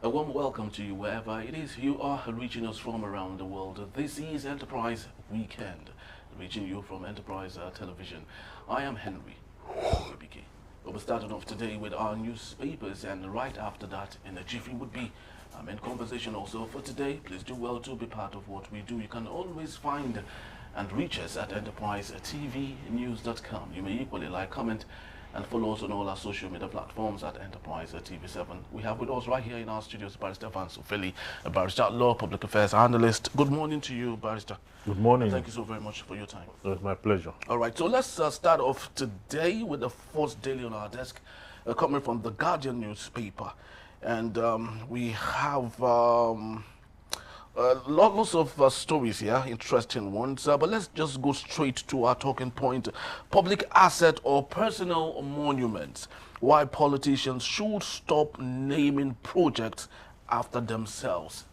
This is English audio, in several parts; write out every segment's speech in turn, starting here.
A warm welcome to you wherever it is you are reaching us from around the world. This is Enterprise Weekend, reaching you from Enterprise Television. I am Henry. We'll start off today with our newspapers, and right after that, in a jiffy would be in conversation also for today. Please do well to be part of what we do. You can always find and reach us at enterprisetvnews.com. You may equally like, comment, and follow us on all our social media platforms at Enterprise TV7. We have with us right here in our studios Barrister Sanwo-Olu, a barrister, law, public affairs analyst. Good morning to you, Barrister. Good morning. Thank you so very much for your time. It's my pleasure. All right, so let's start off today with the first daily on our desk, coming from the Guardian newspaper. And we have lots of stories here, interesting ones, but let's just go straight to our talking point. Public asset or personal monuments. Why politicians should stop naming projects after themselves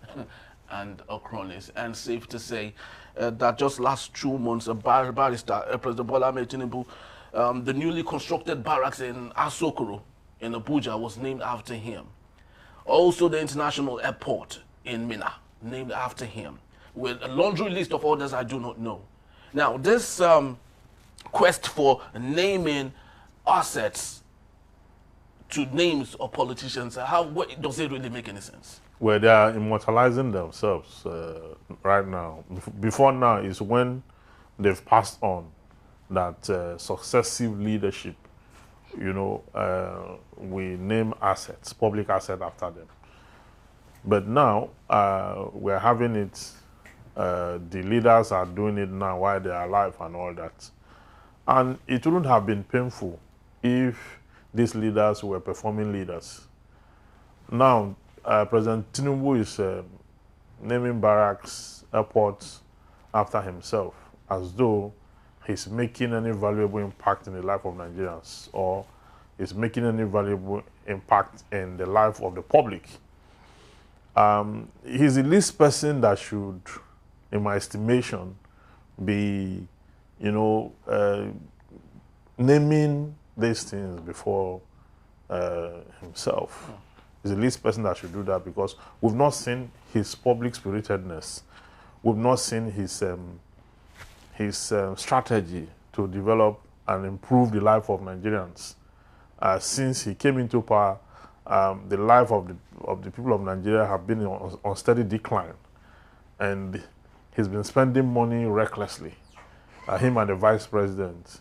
and cronies. And safe to say that just last 2 months, Barrister President Bola Tinubu, the newly constructed barracks in Asokoro in Abuja was named after him. Also the international airport in Minna, named after him, with a laundry list of others I do not know. Now, this quest for naming assets to names of politicians, does it really make any sense? Well, they are immortalizing themselves right now. Before now is when they've passed on that successive leadership, you know, we name assets, public assets after them. But now, we're having it, the leaders are doing it now while they're alive and all that. And it wouldn't have been painful if these leaders were performing leaders. Now, President Tinubu is naming barracks, airports after himself, as though he's making any valuable impact in the life of Nigerians, or is making any valuable impact in the life of the public. He's the least person that should, in my estimation, be, you know, naming these things before himself. He's the least person that should do that, because we've not seen his public spiritedness. We've not seen his strategy to develop and improve the life of Nigerians. Since he came into power, the life of the people of Nigeria have been on steady decline, and he's been spending money recklessly. Him and the vice president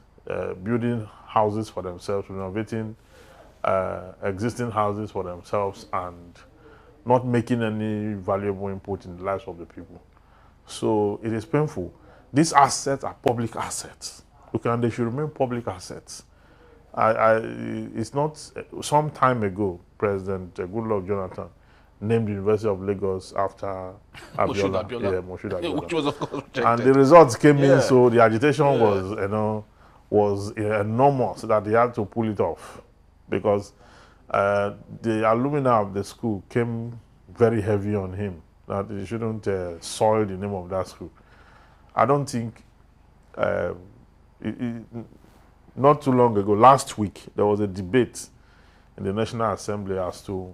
building houses for themselves, renovating existing houses for themselves, and not making any valuable input in the lives of the people. So it is painful. These assets are public assets. Okay, and they should remain public assets. It's not, some time ago, President Gridlock Jonathan named the University of Lagos after Moshood Abiola. Which was, of course, rejected. And the results came in, so the agitation was, you know, was enormous that they had to pull it off, because the alumni of the school came very heavy on him, that he shouldn't soil the name of that school. I don't think, not too long ago, last week, there was a debate in the National Assembly as to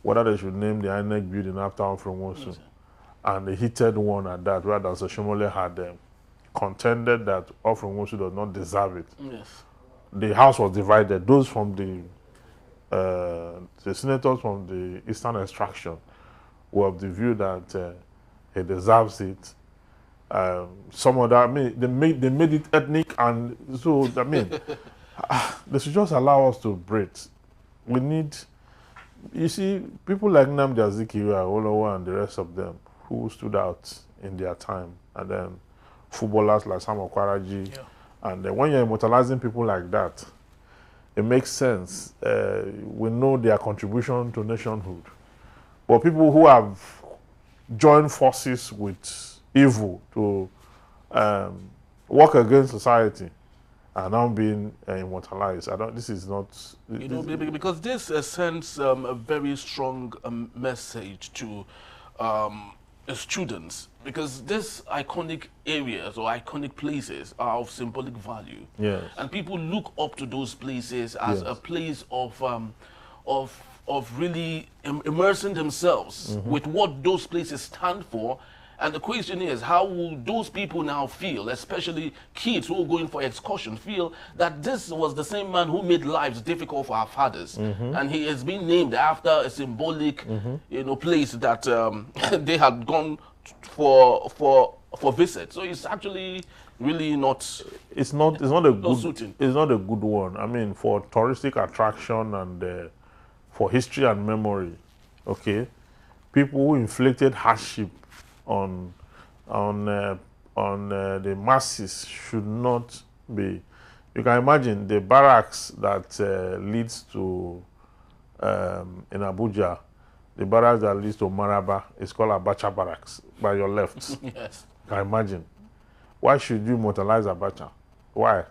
whether they should name the INEC building after Sanwo-Olu. Yes, and a heated one at that, where Dr. Shomole had contended that Sanwo-Olu does not deserve it. Yes. The House was divided. Those from the senators from the Eastern extraction were of the view that he deserves it. Some of that, I mean, they made it ethnic, and so, I mean, they should just allow us to breathe. We need, you see, people like Nnamdi Azikiwe, Olowo, and the rest of them who stood out in their time, and then footballers like Sam Okwaraji, and then when you're immortalizing people like that, it makes sense. We know their contribution to nationhood. But people who have joined forces with evil to work against society are now being immortalized. This is not... You know, because this sends a very strong message to students, because these iconic areas or iconic places are of symbolic value. Yes. And people look up to those places as a place of of really immersing themselves with what those places stand for. And the question is, how will those people now feel, especially kids who are going for excursion, feel that this was the same man who made lives difficult for our fathers, and he has been named after a symbolic, place that they had gone for visit. So it's actually really not. It's not a good. Suiting. It's not a good one. I mean, for touristic attraction and for history and memory, okay, people who inflicted hardship on the masses should not be. You can imagine the barracks that leads to in Abuja, the barracks that leads to Maraba is called Abacha Barracks by your left. Yes. You can imagine. Why should you immortalize Abacha? Why?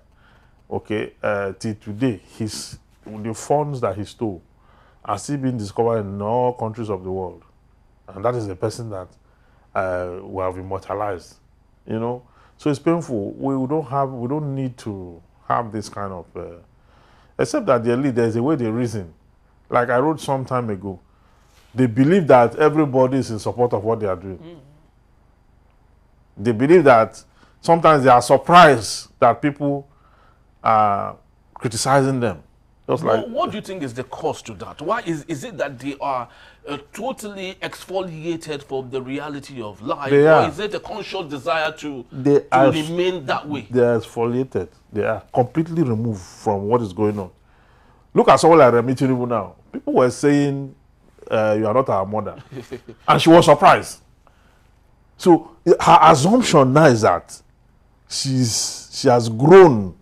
Okay, till today, the funds that he stole are still being discovered in all countries of the world, and that is the person that we have immortalized, So it's painful. We don't need to have this kind of, except that the elite, there's a way they reason. Like I wrote some time ago, they believe that everybody is in support of what they are doing. They believe that sometimes they are surprised that people are criticizing them. What do you think is the cause to that? Why is it that they are totally exfoliated from the reality of life? Or is it a conscious desire to remain that way? They are exfoliated. They are completely removed from what is going on. Look at someone like Remi Tinubu now. People were saying, you are not our mother. And she was surprised. So her assumption now is that she has grown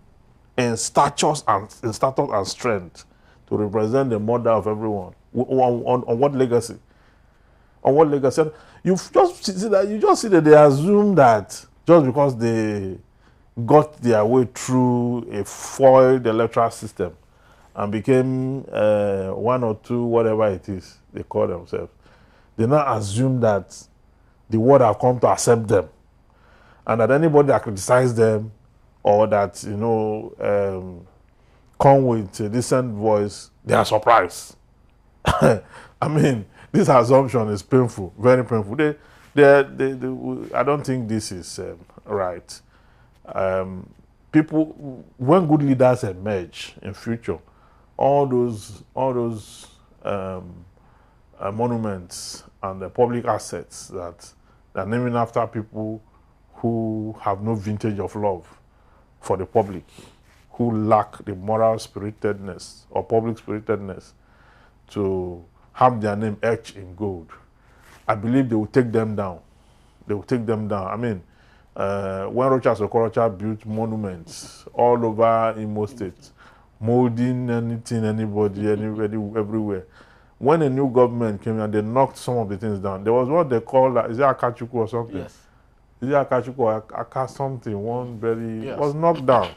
in stature and strength to represent the mother of everyone. On what legacy? On what legacy? You just see that they assume that just because they got their way through a foiled electoral system and became one or two, whatever it is they call themselves, they now assume that the world have come to accept them, and that anybody that criticizes them or that come with a decent voice, they are surprised. I mean, this assumption is painful, very painful. I don't think this is right. People, when good leaders emerge in future, all those monuments and the public assets that are naming after people who have no vintage of love for the public, who lack the moral spiritedness or public spiritedness to have their name etched in gold, I believe they will take them down. They will take them down. I mean, when Rochas Okorocha built monuments all over Imo State, molding anything, anybody, everywhere. When a new government came and they knocked some of the things down, there was what they call, is it Akachuku or something? Yes. Is it Akachuku or Aka something? Was knocked down,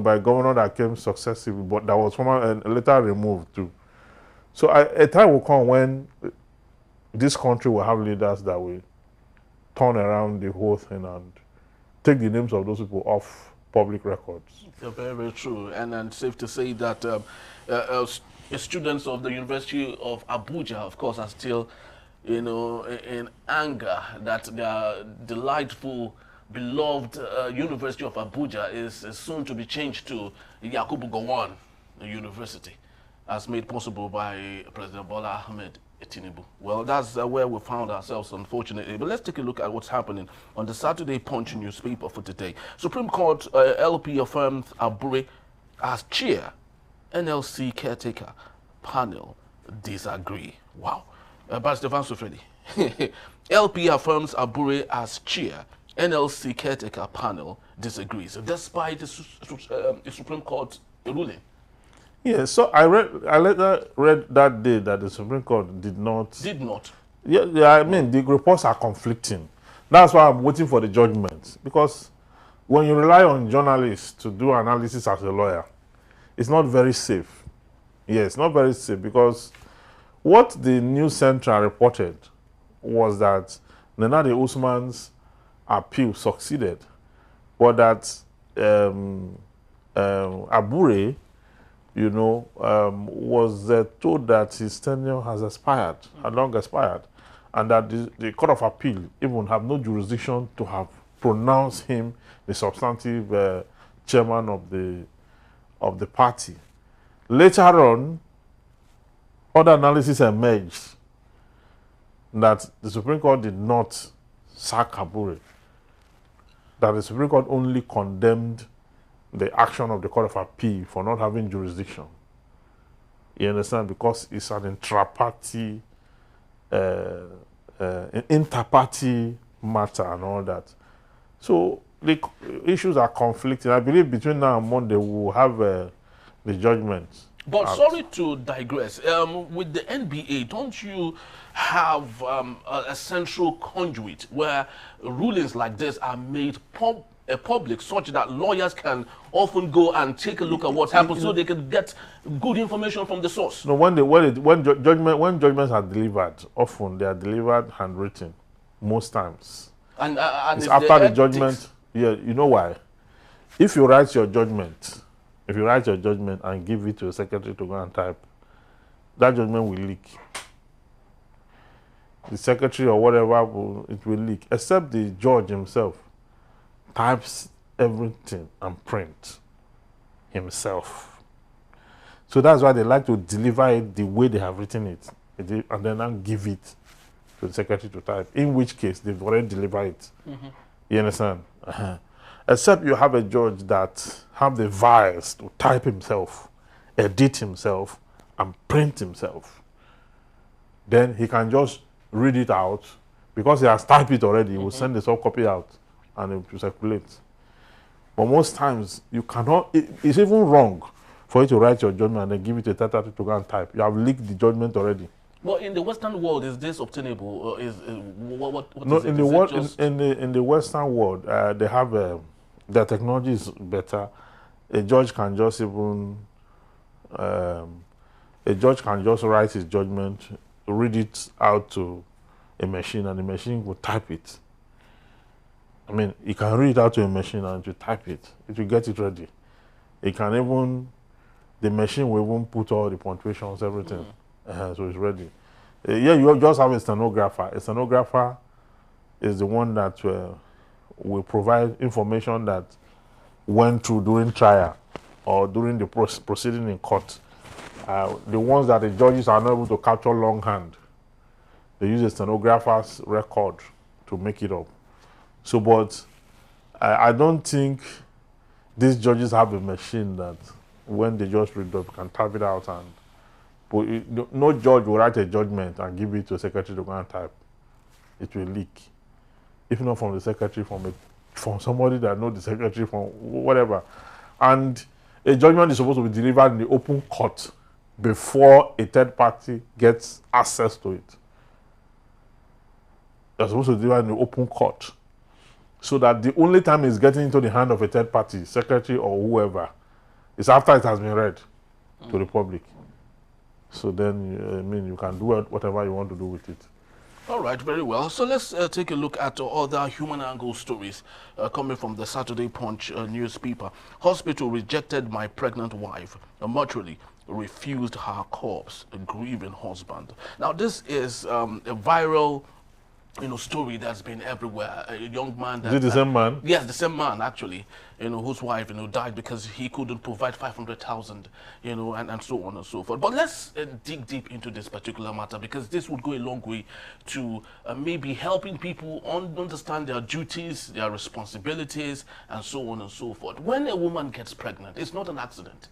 by governor that came successively, but that was later removed too. So a time will come when this country will have leaders that will turn around the whole thing and take the names of those people off public records. Very, very true. And safe to say that students of the University of Abuja, of course, are still, in anger that their delightful, beloved University of Abuja is soon to be changed to Yakubu Gowon University, as made possible by President Bola Tinubu. Well, that's where we found ourselves, unfortunately. But let's take a look at what's happening on the Saturday Punch newspaper for today. Supreme Court LP affirms Abure as chair. NLC caretaker panel disagree. Wow. Pastor Freddy. LP affirms Abure as chair. NLC caretaker panel disagrees, despite the Supreme Court ruling. Yeah, so I later read that day that the Supreme Court did not. Yeah, I mean, the reports are conflicting. That's why I'm waiting for the judgment. Because when you rely on journalists to do analysis as a lawyer, it's not very safe. Yeah, it's not very safe, because what the News Central reported was that Nenadi Usman's appeal succeeded, but that Abure was told that his tenure has expired, had long expired, and that the Court of Appeal even have no jurisdiction to have pronounced him the substantive chairman of the party. Later on, other analysis emerged that the Supreme Court did not sack Abure, that the Supreme Court only condemned the action of the Court of Appeal for not having jurisdiction. You understand? Because it's an intra-party, inter-party matter and all that. So the issues are conflicting. I believe between now and Monday we will have the judgment. But sorry to digress. With the NBA, don't you have a central conduit where rulings like this are made public, such that lawyers can often go and take a look at what happens, so they can get good information from the source? No, when judgments are delivered, often they are delivered handwritten, most times. And it's after the judgment. Yeah, you know why? If you write your judgment, and give it to a secretary to go and type, that judgment will leak. The secretary or whatever it will leak, except the judge himself types everything and print himself. So that's why they like to deliver it the way they have written it, and then give it to the secretary to type, in which case they've already delivered it. You understand? Except you have a judge that have the vials to type himself, edit himself, and print himself. Then he can just read it out, because he has typed it already. He will send the soft copy out and it will circulate. But most times you cannot. It's even wrong for you to write your judgment and then give it to a third party to go and type. You have leaked the judgment already. Well, in the Western world, is this obtainable? Or what no, is it? In the world, in the Western world, they have their technology is better. A judge can just write his judgment, read it out to a machine, and the machine will type it. I mean, you can read it out to a machine and you type it. It will get it ready. It can even, the machine will even put all the punctuations, everything. So it's ready. Yeah, you just have a stenographer. A stenographer is the one that will provide information that went through during trial or during the proceeding in court. The ones that the judges are not able to capture longhand, they use a stenographer's record to make it up. So, but I don't think these judges have a machine that when they just read up, can type it out, and but no judge will write a judgment and give it to a secretary to go and type. It will leak. If not from the secretary, from somebody that knows the secretary, from whatever. And a judgment is supposed to be delivered in the open court before a third party gets access to it. They're supposed to deliver in the open court, so that the only time it's getting into the hand of a third party, secretary or whoever, is after it has been read to the public. So then, you can do whatever you want to do with it. All right, very well. So let's take a look at other human angle stories coming from the Saturday Punch newspaper. Hospital rejected my pregnant wife. Mortuary refused her corpse. A grieving husband. Now, this is a viral story that's been everywhere. A young man. Is it the same man? Yes, the same man, actually, whose wife, died because he couldn't provide 500,000, and so on and so forth. But let's dig deep into this particular matter, because this would go a long way to maybe helping people understand their duties, their responsibilities, and so on and so forth. When a woman gets pregnant, it's not an accident.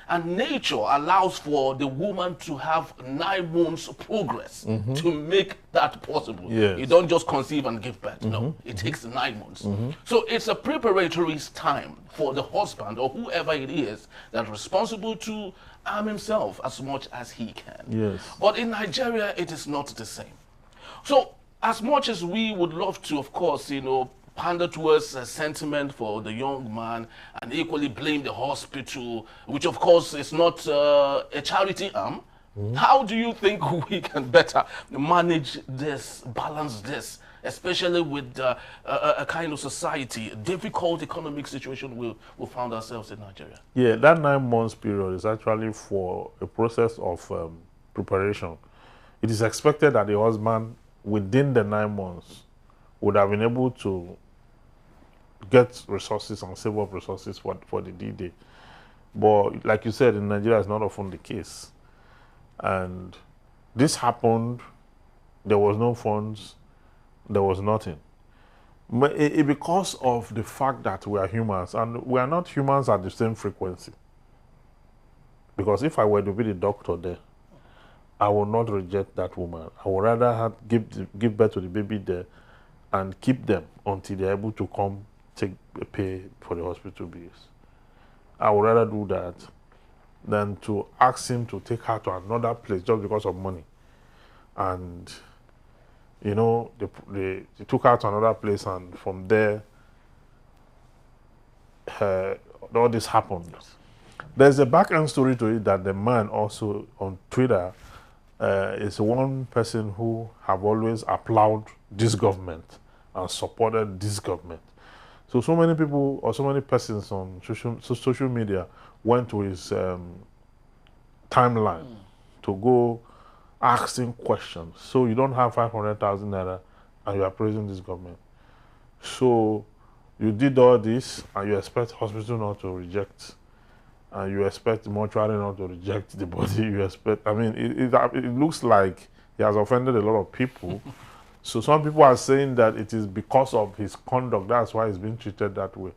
And nature allows for the woman to have 9 months progress to make that possible. Yes. You don't just conceive and give birth. No, it takes 9 months. So it's a preparatory time for the husband or whoever it is that's responsible to arm himself as much as he can. Yes. But in Nigeria, it is not the same. So as much as we would love to, of course, pander towards a sentiment for the young man and equally blame the hospital, which of course is not a charity arm, How do you think we can better manage this, balance this, especially with a kind of society, a difficult economic situation we found ourselves in Nigeria? Yeah, that 9 months period is actually for a process of preparation. It is expected that the husband, within the 9 months, would have been able to get resources and save up resources for the D-Day. But like you said, in Nigeria, it's not often the case. And this happened, there was no funds, there was nothing. Because of the fact that we are humans, and we are not humans at the same frequency. Because if I were to be the doctor there, I would not reject that woman. I would rather give birth to the baby there and keep them until they're able to come pay for the hospital bills. I would rather do that than to ask him to take her to another place just because of money. And, you know, they took her to another place, and from there, all this happened. There's a back-end story to it that the man also on Twitter is one person who have always applauded this government and supported this government. So many people or so many persons on social media went to his timeline to go asking questions. So you don't have 500,000 naira and you are praising this government. So you did all this and you expect hospital not to reject, and you expect the mortuary not to reject the body. You expect, I mean, it looks like he has offended a lot of people. So some people are saying that it is because of his conduct, that's why he's being treated that way.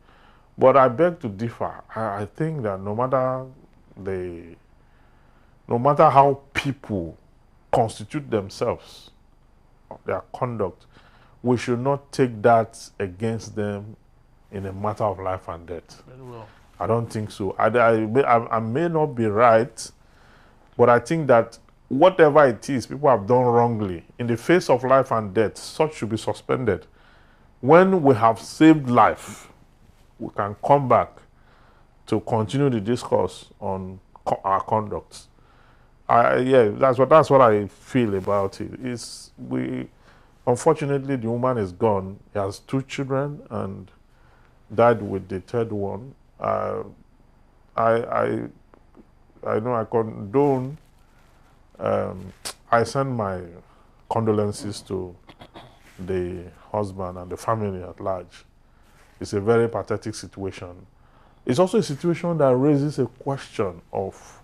But I beg to differ. I think that no matter how people constitute themselves, their conduct, we should not take that against them in a matter of life and death. Very well. I don't think so. I may not be right, but I think that whatever it is people have done wrongly, in the face of life and death, such should be suspended. When we have saved life, we can come back to continue the discourse on our conduct. Yeah, that's what I feel about it. Unfortunately, the woman is gone. He has 2 children and died with the 3rd one. I know I condone. I send my condolences to the husband and the family at large. It's a very pathetic situation. It's also a situation that raises a question of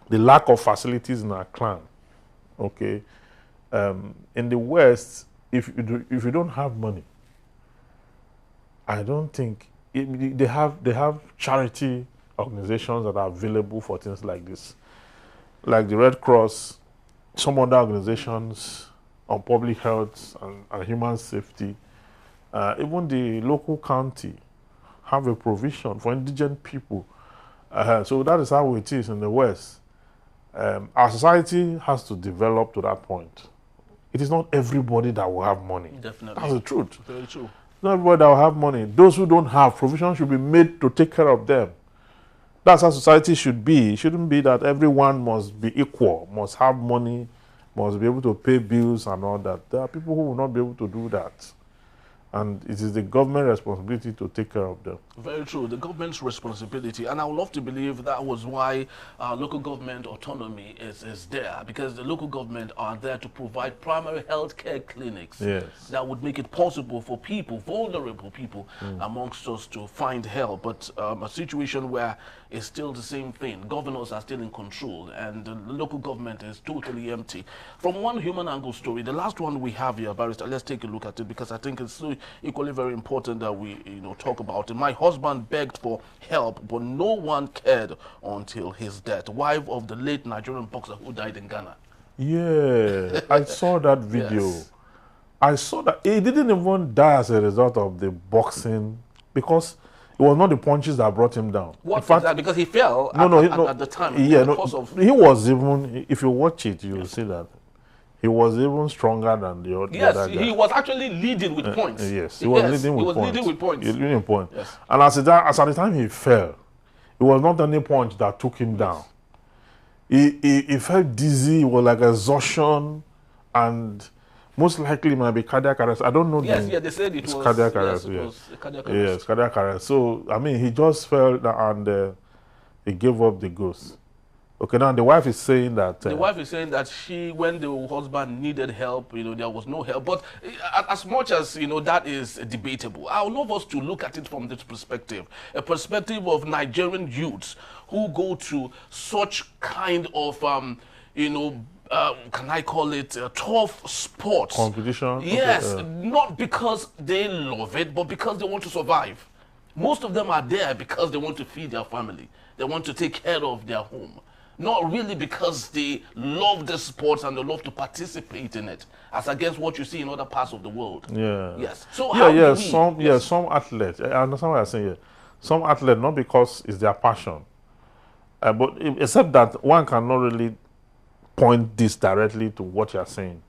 the lack of facilities in our clan. Okay, in the West, if you don't have money, I don't think they have charity organizations that are available for things like this, like the Red Cross, some other organizations on public health and human safety. Even the local county have a provision for indigent people. So that is how it is in the West. Our society has to develop to that point. It is not everybody that will have money. Definitely. That's the truth. Very true. Not everybody that will have money. Those who don't have, provision should be made to take care of them. That's how society should be. It shouldn't be that everyone must be equal, must have money, must be able to pay bills and all that. There are people who will not be able to do that. And it is the government responsibility to take care of them. Very true. The government's responsibility. And I would love to believe that was why local government autonomy is there, because the local government are there to provide primary health care clinics. Yes. That would make it possible for people, vulnerable people amongst us, to find help. But a situation where it's still the same thing. Governors are still in control and the local government is totally empty. From one human angle story, the last one we have here, Barrister, let's take a look at it, because I think it's so equally very important that we talk about it. My husband begged for help, but no one cared until his death. Wife of the late Nigerian boxer who died in Ghana. Yeah, I saw that video. Yes. I saw that he didn't even die as a result of the boxing, because it was not the punches that brought him down. What? In fact, That? Because he fell at the time. Yeah, Of he was even, if you watch it, you will see that he was even stronger than the other guy. Yes, he was actually leading with points. Yes, he was leading with points. Leading with points. He was leading with points. Yes. And as at the time he fell, it was not any punch that took him down. he felt dizzy, it was like exhaustion, and most likely it might be cardiac arrest. I don't know. Yes, yeah, they said it was cardiac yes, arrest. it Yeah. was a cardiac arrest. Yes, cardiac arrest. So I mean, he just fell down and he gave up the ghost. Okay, now the wife is saying that The wife is saying that when the husband needed help, there was no help. But as much as, that is debatable, I would love us to look at it from this perspective, a perspective of Nigerian youths who go to such kind of, can I call it tough sports? competition. Yes, Okay, not because they love it, but because they want to survive. Most of them are there because they want to feed their family. They want to take care of their home. Not really because they love the sports and they love to participate in it, as against what you see in other parts of the world. Yeah. Yes. So yeah, how yeah. do we, Some yes. some athletes. I understand what you're saying here. Some athletes, not because it's their passion, but except that one cannot really point this directly to what you're saying.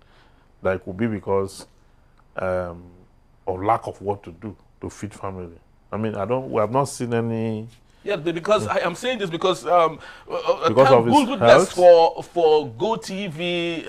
That it could be because of lack of what to do to feed family. I mean, we have not seen any. Yeah, because I am saying this because Because of his goodness health? for GoTV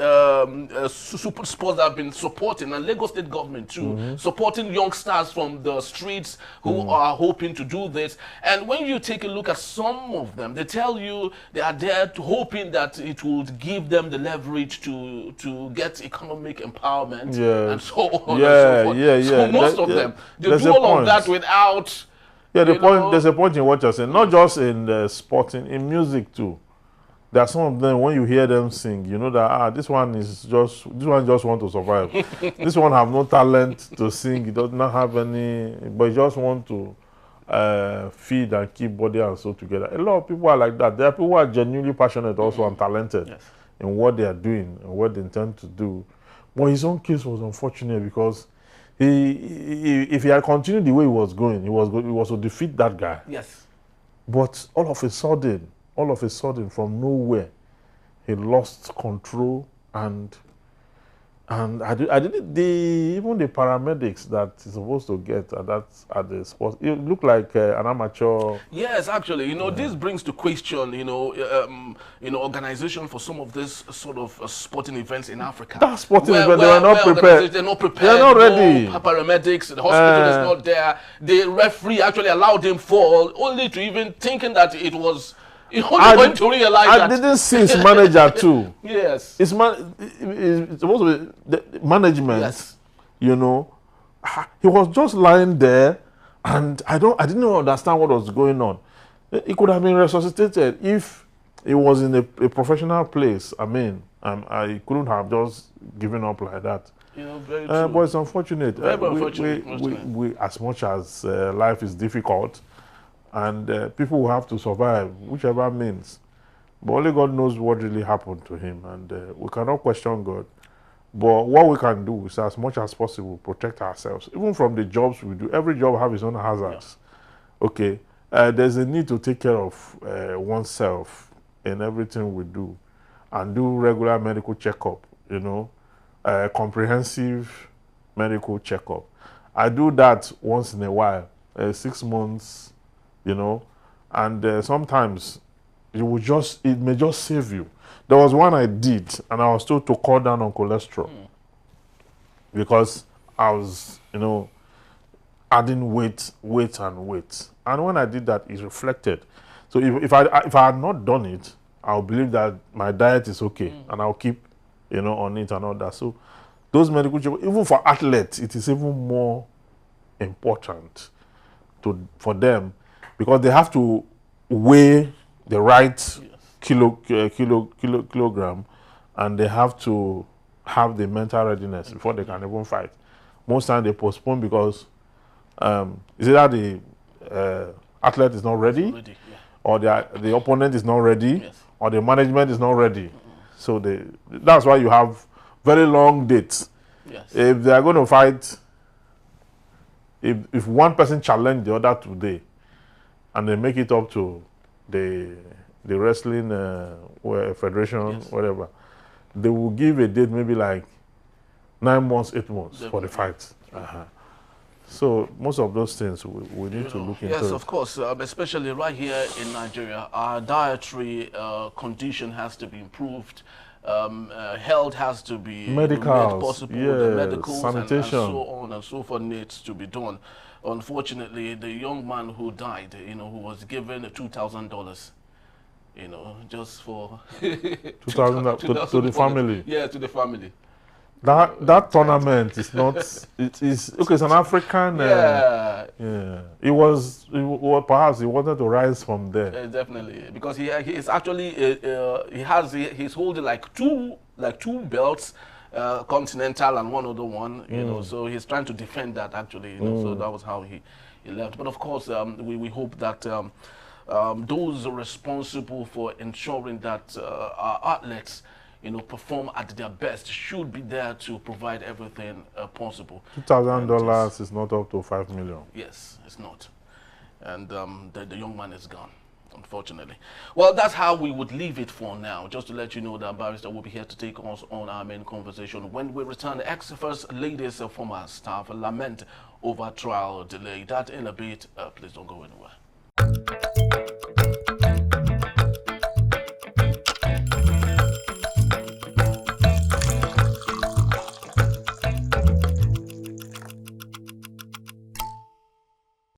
super sports that have been supporting, and Lagos State government too, supporting youngsters from the streets who are hoping to do this. And when you take a look at some of them, they tell you they are there hoping that it would give them the leverage to get economic empowerment and so on and so forth. So most of them, they do all of that without. Yeah, there's a point in what you're saying, not just in sporting, in music too. There are some of them, when you hear them sing, you know that this one just want to survive. This one have no talent to sing, he does not have any, but he just want to feed and keep body and soul together. A lot of people are like that. There are people who are genuinely passionate also and talented in what they are doing and what they intend to do. But his own case was unfortunate because if he had continued the way he was going, he was to defeat that guy. Yes. But all of a sudden, from nowhere, he lost control and even the paramedics that he's supposed to get at the spot, it looked like an amateur. Yes, actually, this brings to question, organization for some of this sort of sporting events in Africa. That sporting event, they were not prepared. They're not prepared. They're not ready. Paramedics, the hospital is not there. The referee actually allowed him fall, only to even thinking that it was. Going to realize I didn't see his manager too. Yes. It's supposed to be the management. Yes. He was just lying there, and I didn't understand what was going on. He could have been resuscitated if he was in a professional place. I mean, I couldn't have just given up like that. Very true. But it's unfortunate. Very unfortunate. We, as much as life is difficult, and people will have to survive, whichever means. But only God knows what really happened to him, and we cannot question God. But what we can do is, as much as possible, protect ourselves, even from the jobs we do. Every job has its own hazards. Yeah. Okay, there's a need to take care of oneself in everything we do, and do regular medical checkup. Comprehensive medical checkup. I do that once in a while, 6 months. And sometimes it may just save you. There was one I did, and I was told to cut down on cholesterol because I was, adding weight. And when I did that, it reflected. So if I had not done it, I'll believe that my diet is okay, and I'll keep, on it and all that. So those medical checkups, even for athletes, it is even more important for them. Because they have to weigh the right kilogram, and they have to have the mental readiness before they can even fight. Most times they postpone because is either the athlete is not ready, or the opponent is not ready, or the management is not ready. So that's why you have very long dates. Yes. If they are going to fight, if one person challenge the other today, and they make it up to the wrestling federation, whatever, they will give a date maybe like 9 months, 8 months for the fight. So most of those things we need to look into. Yes, of course, especially right here in Nigeria, our dietary condition has to be improved. Health has to be made possible. The medicals and so on and so forth needs to be done. Unfortunately, the young man who died, who was given $2,000, just for 2,000 to the family. Yeah, to the family. That tournament is not. It is okay. It's an African. Yeah. It was perhaps he wanted to rise from there. Definitely, because he's actually he's holding like two belts, continental and one other one. So he's trying to defend that actually. So that was how he left. But of course, we hope that those responsible for ensuring that our athletes perform at their best should be there to provide everything possible. $2,000 is not up to 5 million. Yes, it's not. And the young man is gone, unfortunately. Well, that's how we would leave it for now. Just to let you know that Barrister will be here to take us on our main conversation. When we return, ex-First Ladies former staff lament over trial delay. That in a bit. Please don't go anywhere.